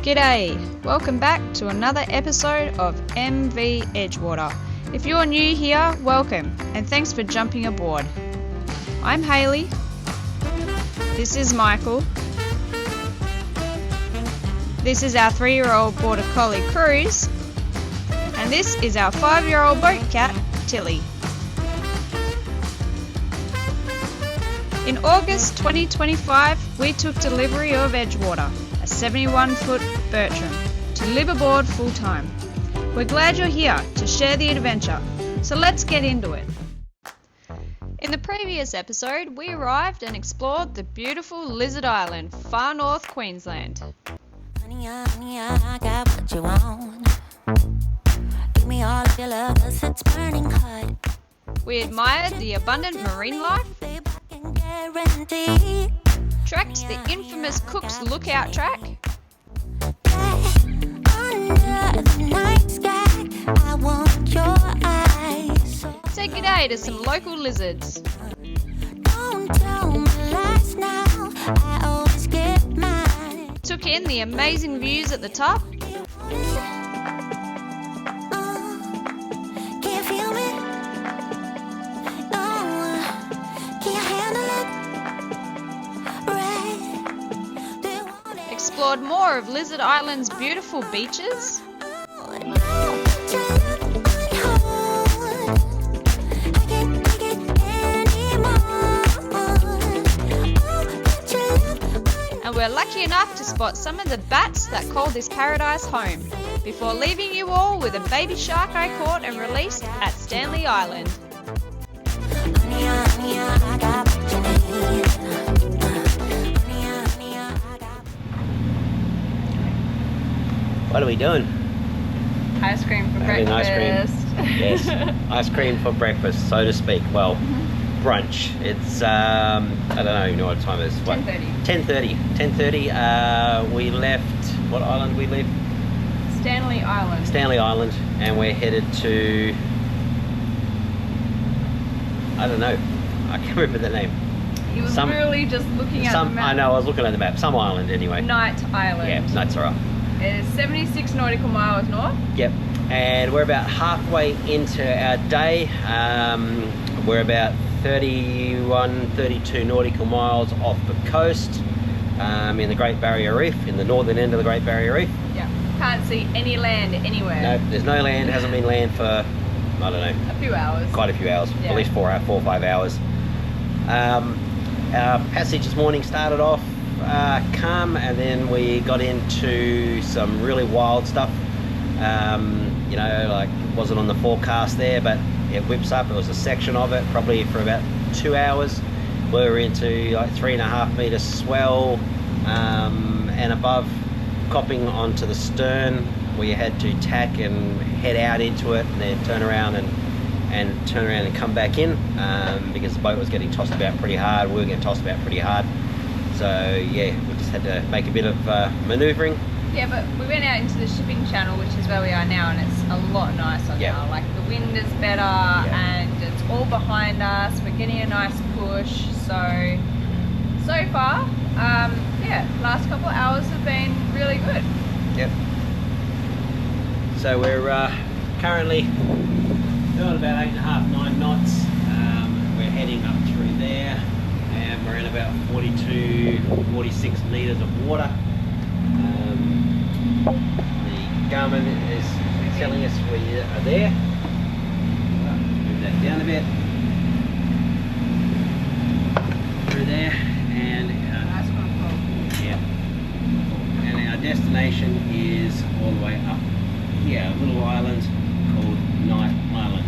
G'day, welcome back to another episode of MV Edgewater. If you're new here, welcome and thanks for jumping aboard. I'm Hayley, this is Michael, this is our 3-year-old Border Collie Cruz, and this is our 5-year-old boat cat Tilly. In August 2025, we took delivery of Edgewater, a 71-foot Bertram, to live aboard full-time. We're glad you're here to share the adventure, so let's get into it. In the previous episode, we arrived and explored the beautiful Lizard Island, far north Queensland. Honey, I got what you want. Give me all of your love, 'cause it's burning hot. We admired the abundant marine life, trekked the infamous Cook's Lookout track, said g'day to some local lizards, took in the amazing views at the top, explored more of Lizard Island's beautiful beaches, and we're lucky enough to spot some of the bats that call this paradise home, before leaving you all with a baby shark I caught and released at Stanley Island. What are we doing? Ice cream for Having breakfast. ice cream. Yes, ice cream for breakfast, so to speak. Well, brunch. It's I don't know what time it is. 10:30. 10:30. We left. What island we left? Stanley Island. Stanley Island, and we're headed to. I don't know. I can't remember the name. You were literally just looking at the map. I know. I was looking at the map. Some island, anyway. Knight Island. Yeah, that's alright. It is 76 nautical miles north. Yep, and we're about halfway into our day. We're about 31, 32 nautical miles off the coast in the Great Barrier Reef, in the northern end of the Great Barrier Reef. Yeah, can't see any land anywhere. No, there's no land, hasn't been land for, I don't know. A few hours. Quite a few hours, Yeah. at least 4 or 5 hours. Our passage this morning started off calm, and then we got into some really wild stuff. You know, like it wasn't on the forecast there, but it whips up. It was a section of it, probably for about 2 hours. We were into like 3.5 meter swell, and above, copping onto the stern. We had to tack and head out into it, and then turn around and come back in, because the boat was getting tossed about pretty hard. We were getting tossed about pretty hard. So yeah, we just had to make a bit of manoeuvring. Yeah, but we went out into the shipping channel, which is where we are now, and it's a lot nicer now. Like the wind is better, and it's all behind us. We're getting a nice push. So far, last couple of hours have been really good. Yep. So we're currently doing about 8.5, 9 knots. We're heading up through there. And we're in about 42, 46 metres of water. The Garmin is telling us we are there. Move that down a bit. Through there, and and our destination is all the way up here, a little island called Knight Island.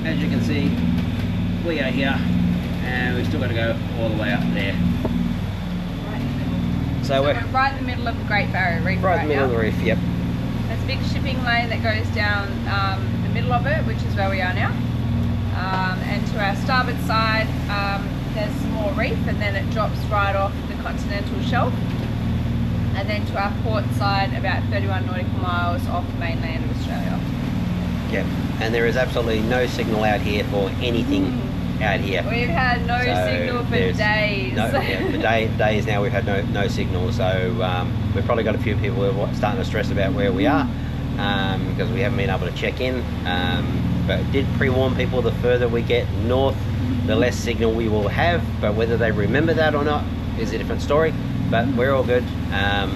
As you can see, we are here, and we've still got to go all the way up there. So we're right in the middle of the Great Barrier Reef right in the middle of the reef, yep. There's a big shipping lane that goes down the middle of it, which is where we are now. And to our starboard side, there's some more reef, and then it drops right off the continental shelf. And then to our port side, about 31 nautical miles off the mainland of Australia. Yep, and there is absolutely no signal out here for anything out here. We've had no signal for days. For days now we've had no signal, so we've probably got a few people who are starting to stress about where we are because we haven't been able to check in. But did pre-warn people, the further we get north, the less signal we will have, but whether they remember that or not is a different story. But we're all good.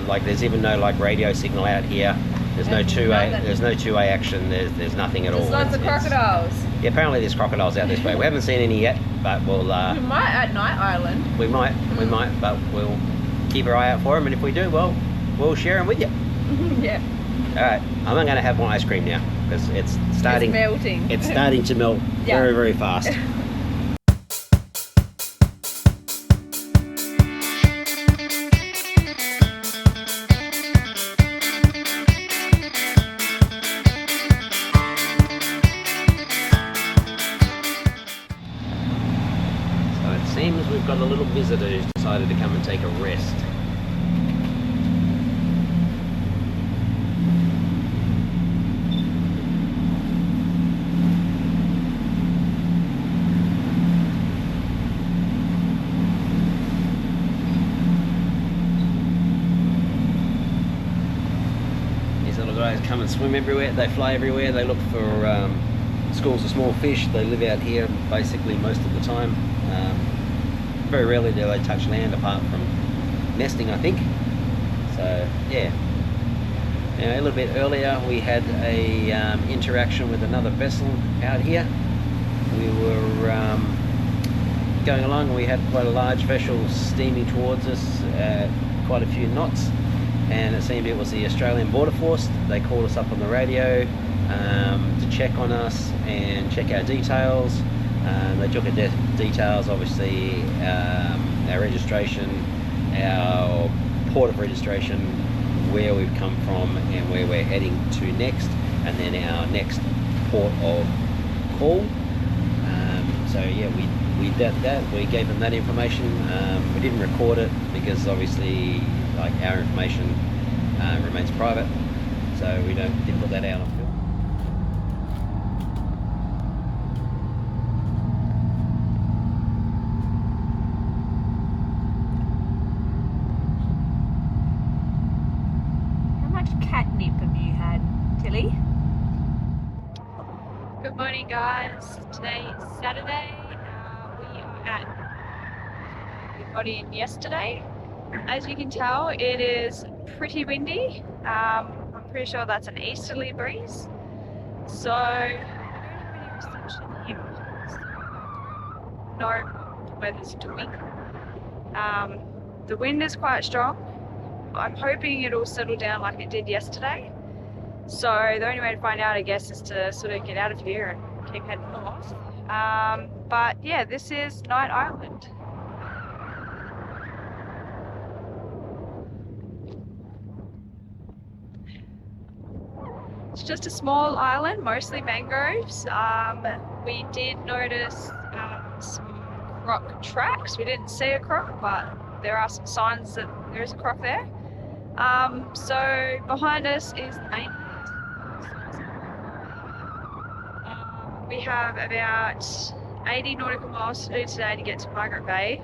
Like there's even no like radio signal out here. There's no 2A. There's no 2A action. There's nothing at all. There's lots of crocodiles. Yeah, apparently there's crocodiles out this way. We haven't seen any yet, but we'll. We might at Night Island. We might, but we'll keep our eye out for them. And if we do, well, we'll share them with you. Yeah. All right, I'm going to have my ice cream now because it's starting. It's melting. It's starting to melt very fast. Seems we've got a little visitor who's decided to come and take a rest. These little guys come and swim everywhere, they fly everywhere, they look for schools of small fish. They live out here basically most of the time. Very rarely do they touch land apart from nesting, I think. So yeah. Now, a little bit earlier we had a interaction with another vessel out here. We were going along and we had quite a large vessel steaming towards us at quite a few knots, and it seemed it was the Australian Border Force. They called us up on the radio to check on us and check our details. They took our details, obviously our registration, our port of registration, where we've come from and where we're heading to next, and then our next port of call. So yeah, we did that. We gave them that information. We didn't record it because obviously like our information remains private, so we didn't put that out on film. Catnip have you had, Tilly? Good morning, guys. Today is Saturday. We got in yesterday. As you can tell, it is pretty windy. I'm pretty sure that's an easterly breeze. So, no, the weather's doing. The wind is quite strong. I'm hoping it'll settle down like it did yesterday. So the only way to find out, I guess, is to sort of get out of here and keep heading north. But yeah, this is Night Island. It's just a small island, mostly mangroves. We did notice some croc tracks. We didn't see a croc, but there are some signs that there is a croc there. So behind us is the main. We have about 80 nautical miles to do today to get to Margaret Bay.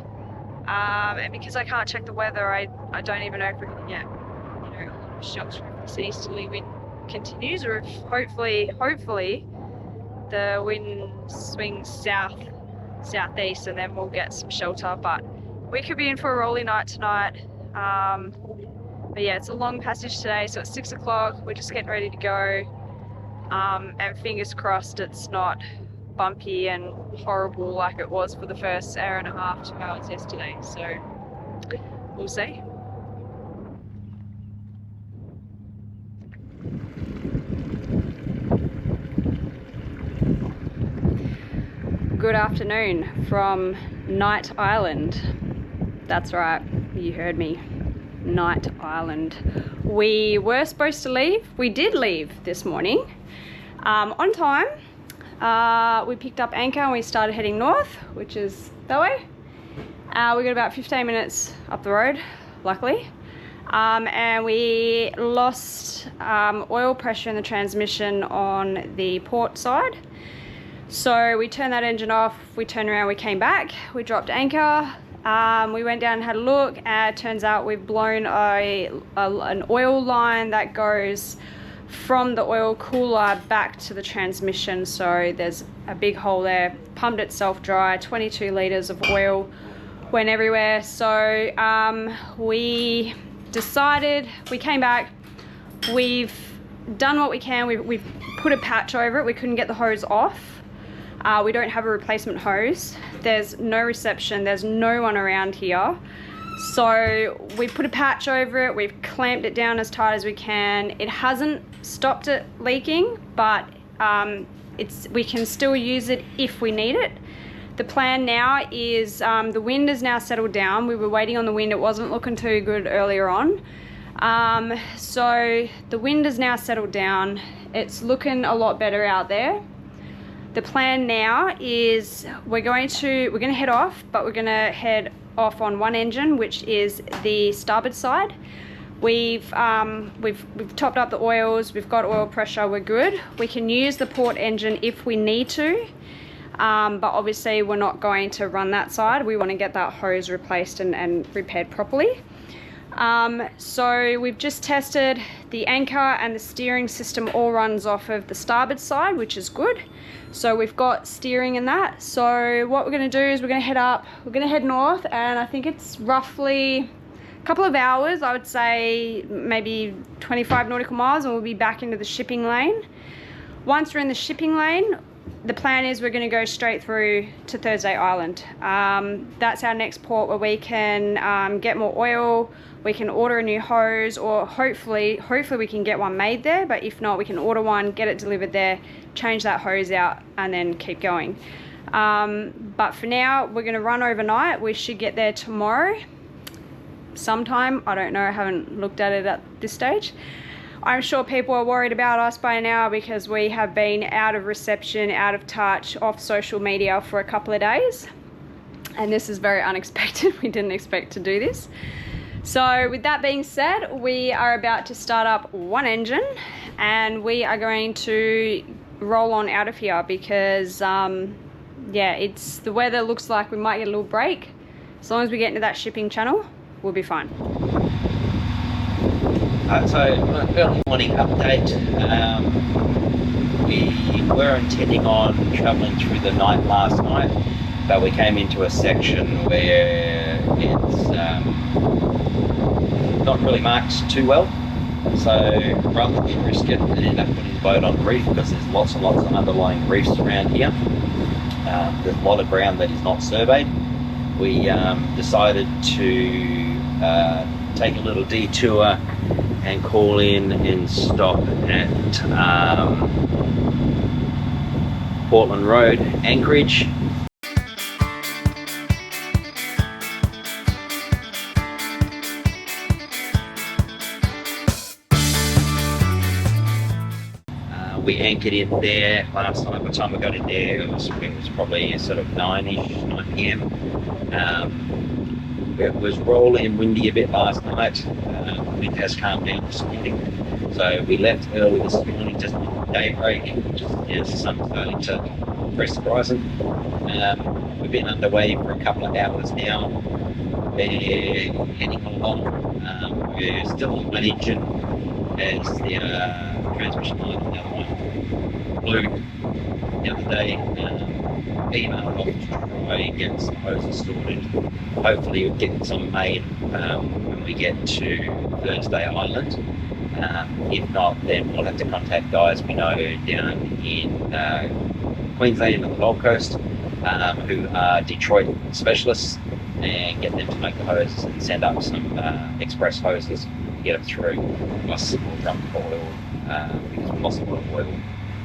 And because I can't check the weather, I don't even know if we're going to get, a lot of shelter if this easterly wind continues, or if hopefully the wind swings southeast and then we'll get some shelter. But we could be in for a rolly night tonight. But yeah, it's a long passage today, so it's 6 o'clock. We're just getting ready to go. And fingers crossed it's not bumpy and horrible like it was for the first hour and a half, 2 hours yesterday. So we'll see. Good afternoon from Night Island. That's right, you heard me. Night Island. We were supposed to leave. We did leave this morning on time. We picked up anchor and we started heading north, which is that way. We got about 15 minutes up the road, luckily. And we lost oil pressure in the transmission on the port side. So we turned that engine off, we turned around, we came back, we dropped anchor, we went down and had a look, and it turns out we've blown an oil line that goes from the oil cooler back to the transmission. So there's a big hole there, pumped itself dry, 22 litres of oil went everywhere. So we decided, we came back, we've done what we can, we've put a patch over it, we couldn't get the hose off. We don't have a replacement hose. There's no reception, there's no one around here. So we put a patch over it, we've clamped it down as tight as we can. It hasn't stopped it leaking, but we can still use it if we need it. The plan now is, the wind has now settled down. We were waiting on the wind, it wasn't looking too good earlier on. So the wind has now settled down. It's looking a lot better out there. The plan now is we're going to head off, but we're going to head off on one engine, which is the starboard side. We've topped up the oils, we've got oil pressure, we're good. We can use the port engine if we need to, but obviously we're not going to run that side. We want to get that hose replaced and repaired properly. So we've just tested the anchor and the steering system all runs off of the starboard side, which is good. So we've got steering in that. So what we're going to do is we're going to head up, we're going to head north, and I think it's roughly a couple of hours, I would say maybe 25 nautical miles, and we'll be back into the shipping lane. Once we're in the shipping lane, the plan is we're going to go straight through to Thursday Island. That's our next port where we can get more oil, we can order a new hose, or hopefully we can get one made there, but if not, we can order one, get it delivered there, change that hose out, and then keep going. But for now, we're going to run overnight. We should get there tomorrow sometime. I don't know, I haven't looked at it at this stage. I'm sure people are worried about us by now because we have been out of reception, out of touch, off social media for a couple of days. And this is very unexpected. We didn't expect to do this. So with that being said, we are about to start up one engine and we are going to roll on out of here because yeah, the weather looks like we might get a little break. As long as we get into that shipping channel, we'll be fine. So early morning update. We were intending on travelling through the night last night, but we came into a section where it's not really marked too well. So rather than risk it and end up putting the boat on reef, because there's lots and lots of underlying reefs around here, there's a lot of ground that is not surveyed. We decided to take a little detour and call in and stop at Portland Road, Anchorage. We anchored in there last night. By the time we got in there, it was probably sort of 9 p.m. It was rolling and windy a bit last night. The wind has calmed down this morning. So we left early this morning, just daybreak, just as the sun's starting to press the horizon. We've been underway for a couple of hours now. We're heading along. We're still on one engine as the transmission line on the other one blew the other day. Emailed off to try and get some hoses sorted. Hopefully we'll get some made when we get to Thursday Island. If not, then we'll have to contact guys we know down in Queensland and the Gold Coast who are Detroit specialists, and get them to make the hoses and send up some express hoses to get them through. Plus we'll dump oil because we lost a lot of oil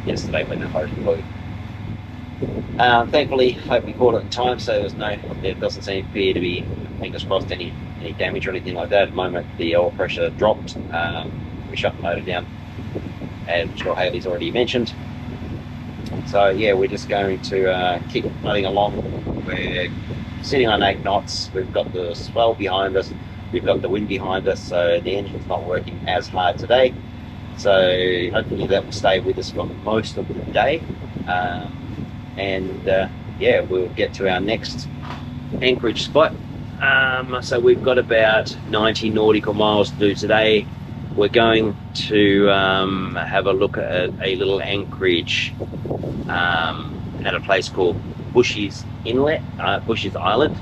yesterday when the hose blew. Thankfully, hope we caught it in time, so there doesn't appear to be, fingers crossed, any damage or anything like that. At the moment, the oil pressure dropped. We shut the motor down, and which Haley's already mentioned. So yeah, we're just going to keep running along. We're sitting on 8 knots. We've got the swell behind us. We've got the wind behind us, so the engine's not working as hard today. So hopefully that will stay with us for most of the day. and yeah, we'll get to our next anchorage spot. So we've got about 90 nautical miles to do today. We're going to have a look at a little anchorage at a place called Bushy's Inlet, Bushy's Islet.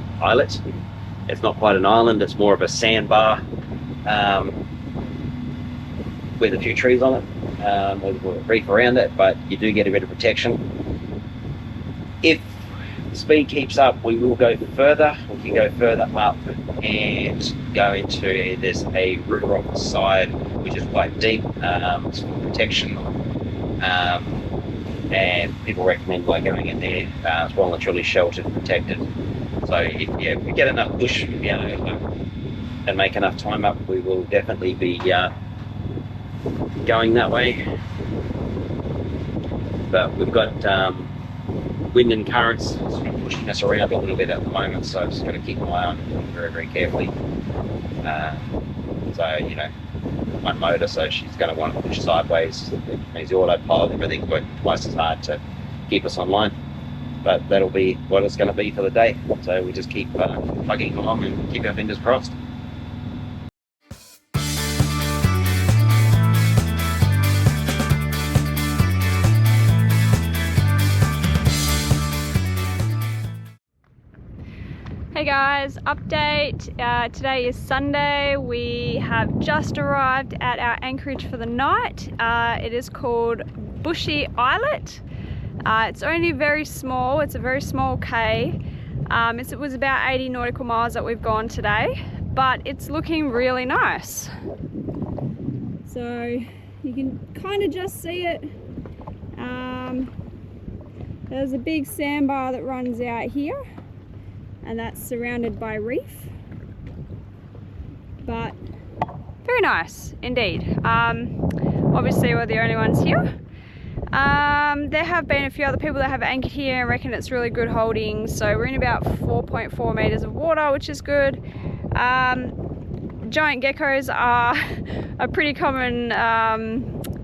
It's not quite an island, it's more of a sandbar with a few trees on it, with a reef around it, but you do get a bit of protection. If the speed keeps up, we will go further. We can go further up and go into, there's a river off the side which is quite deep, it's for protection, and people recommend going in there. It's well and truly sheltered and protected. So if we get enough push, and make enough time up, we will definitely be going that way. But we've got wind and currents sort of pushing us around a little bit at the moment, so I've just got to keep my eye on it very, very carefully. So, one motor, so she's going to want to push sideways. It means the autopilot, everything's working twice as hard to keep us online. But that'll be what it's going to be for the day. So we just keep plugging along and keep our fingers crossed. Hey guys, update. Today is Sunday. We have just arrived at our anchorage for the night. It is called Bushy Islet. It's only very small. It's a very small cay. It was about 80 nautical miles that we've gone today, but it's looking really nice. So you can kind of just see it. There's a big sandbar that runs out here, and that's surrounded by reef, but very nice indeed. Obviously we're the only ones here. There have been a few other people that have anchored here and reckon it's really good holding, so we're in about 4.4 meters of water, which is good. Giant geckos are a pretty common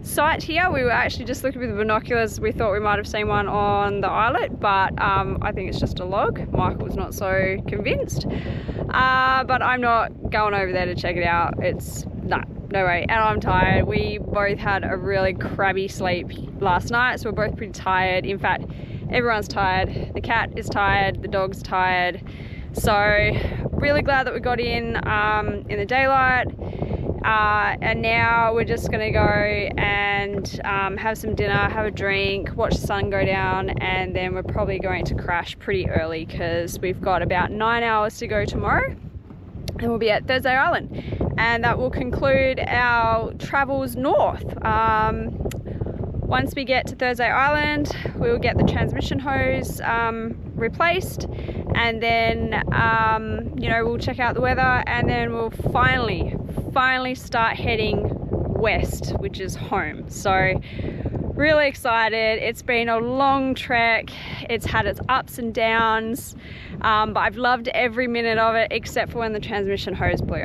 sight here. We were actually just looking with the binoculars. We thought we might have seen one on the islet, but I think it's just a log. Michael was not so convinced, but I'm not going over there to check it out. No way, and I'm tired. We both had a really crabby sleep last night, so we're both pretty tired. In fact, everyone's tired. The cat is tired, the dog's tired. So really glad that we got in the daylight. And now we're just gonna go and have some dinner, have a drink, watch the sun go down, and then we're probably going to crash pretty early because we've got about 9 hours to go tomorrow, and we'll be at Thursday Island, and that will conclude our travels north. Once we get to Thursday Island, we will get the transmission hose replaced, and then we'll check out the weather, and then we'll finally start heading west, which is home. So really excited. It's been a long trek. It's had its ups and downs, but I've loved every minute of it except for when the transmission hose blew.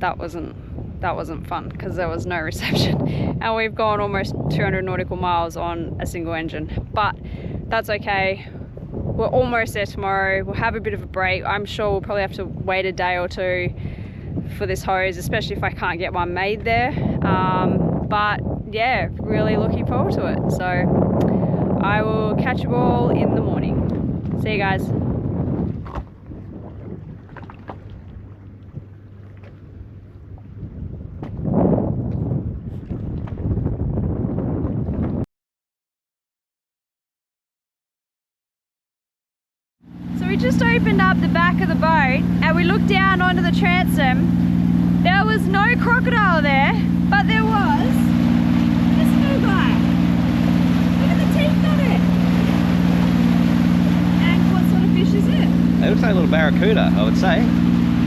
That wasn't fun because there was no reception, and we've gone almost 200 nautical miles on a single engine, but that's okay. We're almost there tomorrow. We'll have a bit of a break. I'm sure we'll probably have to wait a day or two for this hose, especially if I can't get one made there. But yeah, really looking forward to it. So I will catch you all in the morning. See you guys. We just opened up the back of the boat and we looked down onto the transom. There was no crocodile there, but there was this little guy. Look at the teeth on it. And what sort of fish is it? It looks like a little barracuda, I would say,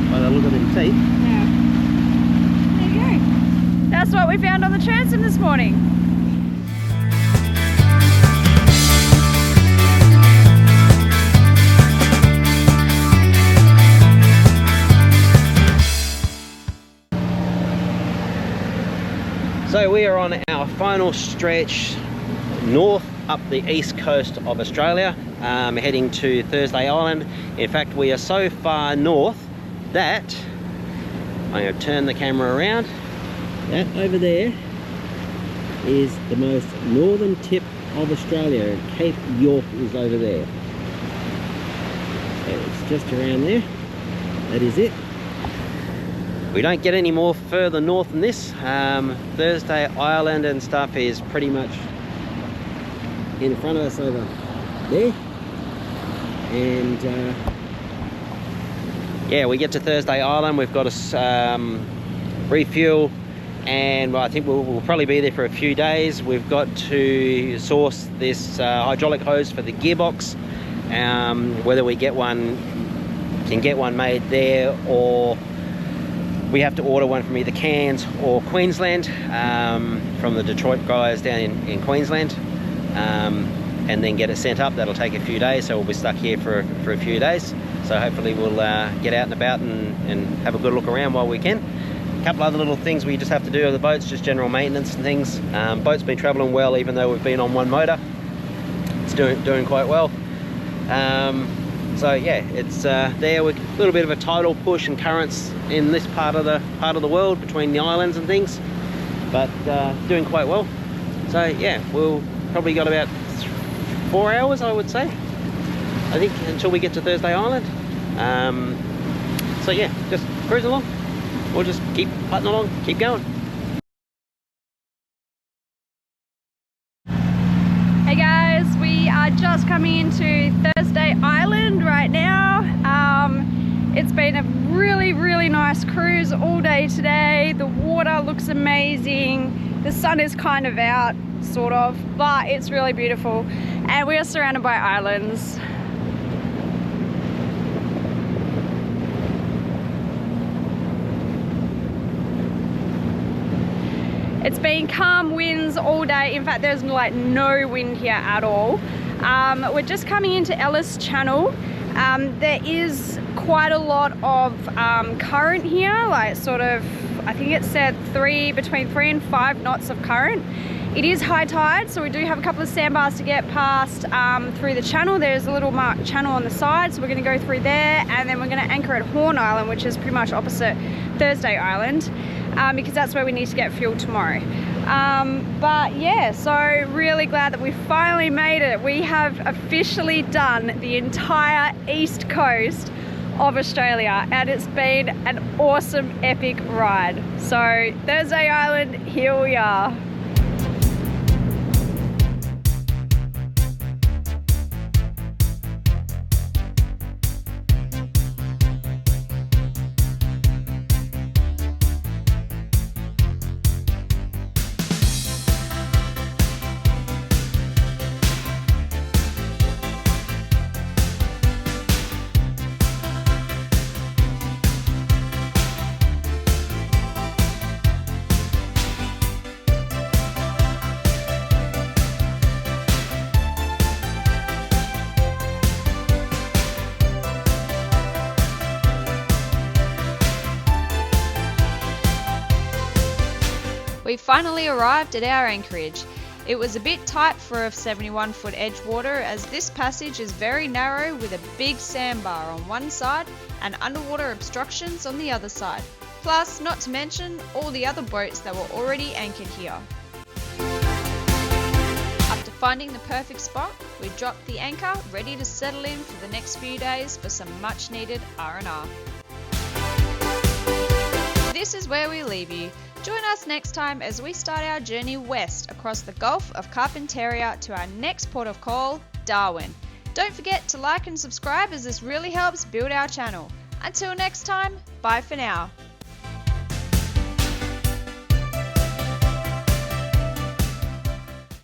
by the look of them teeth. Yeah. There you go. That's what we found on the transom this morning. So we are on our final stretch north up the east coast of Australia, heading to Thursday Island. In fact, we are so far north that I'm going to turn the camera around. That over there is the most northern tip of Australia. Cape York is over there. So it's just around there. That is it. We don't get any more further north than this. Thursday Island and stuff is pretty much in front of us over there. And yeah, we get to Thursday Island, we've got to refuel, and I think we'll probably be there for a few days. We've got to source this hydraulic hose for the gearbox. Whether we can get one made there, or we have to order one from either Cairns or Queensland, from the Detroit guys down in Queensland, and then get it sent up. That'll take a few days, so we'll be stuck here for a few days. So hopefully we'll get out and about and have a good look around while we can. A couple other little things we just have to do on the boats, just general maintenance and things. Boat's been travelling well, even though we've been on one motor. It's doing quite well. So yeah, it's there with a little bit of a tidal push and currents in this part of the world between the islands and things, but doing quite well. So yeah, we'll probably got about 4 hours, I would say, I think, until we get to Thursday Island. So yeah, just cruise along. We'll just keep putting along, keep going. Hey guys, we are just coming into Thursday Island right now. It's been a really nice cruise all day today. The water looks amazing. The sun is kind of out, sort of, but it's really beautiful. And we are surrounded by islands. It's been calm winds all day. In fact, there's like no wind here at all. We're just coming into Ellis Channel. There is quite a lot of current here, like sort of, I think it said between 3 and 5 knots of current. It is high tide, so we do have a couple of sandbars to get past through the channel. There's a little marked channel on the side, so we're going to go through there, and then we're going to anchor at Horn Island, which is pretty much opposite Thursday Island, because that's where we need to get fuel tomorrow. But yeah, so really glad that we finally made it. We have officially done the entire east coast of Australia, and it's been an awesome, epic ride. So Thursday Island, here we are. We finally arrived at our anchorage. It was a bit tight for a 71-foot edge water, as this passage is very narrow with a big sandbar on one side and underwater obstructions on the other side. Plus, not to mention all the other boats that were already anchored here. After finding the perfect spot, we dropped the anchor, ready to settle in for the next few days for some much needed R&R. This is where we leave you. Join us next time as we start our journey west across the Gulf of Carpentaria to our next port of call, Darwin. Don't forget to like and subscribe, as this really helps build our channel. Until next time, bye for now.